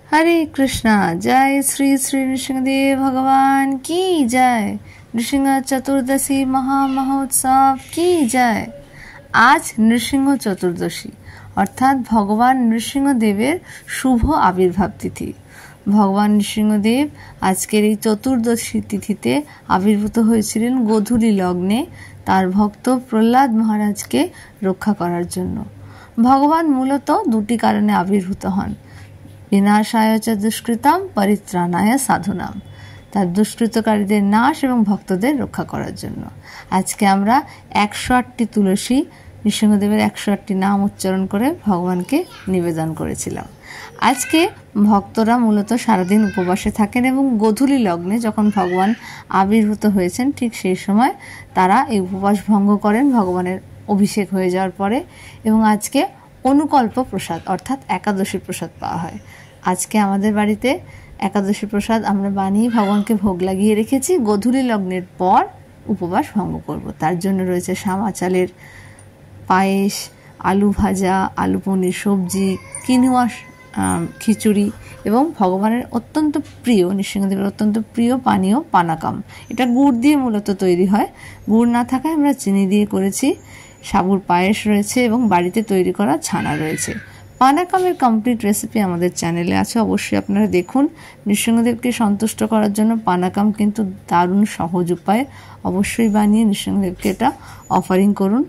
हरे कृष्णा। जय श्री श्री नृसिंहदेव भगवान की जय। नृसिंह चतुर्दशी महामहोत्सव की जय। आज नृसिंह चतुर्दशी अर्थात भगवान नृसिंहदेवेर शुभ आविर्भाव तिथि। भगवान नृसिंहदेव आजकेर এই चतुर्दशी तिथिते आविर्भूत হয়েছিলেন গোধূলি লগ্নে তার ভক্ত প্রহ্লাদ মহারাজকে রক্ষা করার জন্য। ভগবান মূলত দুটি কারণে আবির্ভূত হন, বিনাশায় চ দুষ্কৃতাম পরিত্রাণায় সাধুনাম, তার দুষ্কৃতকারীদের নাশ এবং ভক্তদের রক্ষা করার জন্য। আজকে আমরা 108টি তুলসী নৃসিংহদেবের 108টি নাম উচ্চারণ করে ভগবানকে নিবেদন করেছিলাম। আজকে ভক্তরা মূলত সারাদিন উপবাসে থাকেন এবং গোধূলি লগ্নে যখন ভগবান আবির্ভূত হয়েছেন ঠিক সেই সময় তারা এই উপবাস ভঙ্গ করেন ভগবানের অভিষেক হয়ে যাওয়ার পরে। এবং আজকে অনুকল্প প্রসাদ অর্থাৎ একাদশী প্রসাদ পাওয়া হয়। আজকে আমাদের বাড়িতে একাদশী প্রসাদ আমরা বানিয়ে ভগবানকে ভোগ লাগিয়ে রেখেছি। গোধূলি লগ্নের পর উপবাস ভঙ্গ করব। তার জন্য রয়েছে সামা চালের পায়েস, আলু ভাজা, আলু পনির সবজি, কিনুয়া খিচুড়ি এবং ভগবানের অত্যন্ত প্রিয় নৃসিংহদেবের অত্যন্ত প্রিয় পানীয় পানাকাম। এটা গুড় দিয়ে মূলত তৈরি হয়, গুড় না থাকায় আমরা চিনি দিয়ে করেছি। সাবুর পায়েস রয়েছে এবং বাড়িতে তৈরি করা ছানা রয়েছে। পানাকামের কমপ্লিট রেসিপি আমাদের চ্যানেলে আছে, অবশ্যই আপনারা দেখুন। নৃসিংহদেবকে সন্তুষ্ট করার জন্য পানাকাম কিন্তু দারুণ সহজ উপায়। অবশ্যই বানিয়ে নৃসিংহদেবকে এটা অফারিং করুন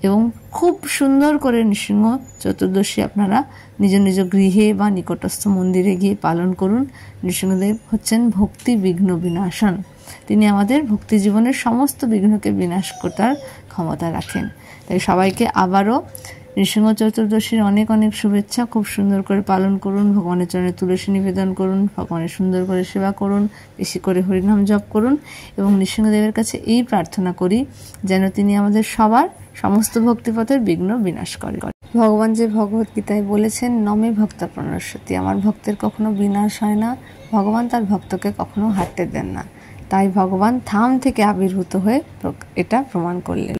এবং খুব সুন্দর করে নৃসিংহ চতুর্দশী আপনারা নিজ নিজ গৃহে বা নিকটস্থ মন্দিরে গিয়ে পালন করুন। নৃসিংহদেব হচ্ছেন ভক্তি বিঘ্ন বিনাশন। তিনি আমাদের ভক্তি জীবনের সমস্ত বিঘ্নকে বিনাশ করার ক্ষমতা রাখেন। তাই সবাইকে আবারও নৃসিংহ চতুর্দশীর অনেক অনেক শুভেচ্ছা। খুব সুন্দর করে পালন করুন, ভগবানের চরণে তুলসী নিবেদন করুন, ভগবানের সুন্দর করে সেবা করুন, বেশি করে হরিনাম জপ করুন এবং নৃসিংহদেবের কাছে এই প্রার্থনা করি যেন তিনি আমাদের সবার সমস্ত ভক্তিপথের বিঘ্ন বিনাশ করে। ভগবান যে ভগবদ্গীতায় বলেছেন, নমে ভক্তা প্রণশ্যতি, আমার ভক্তের কখনো বিনাশ হয় না। ভগবান তার ভক্তকে কখনো হারতে দেন না। তাই ভগবান থাম থেকে আবির্ভূত হয়ে এটা প্রমাণ করলেন।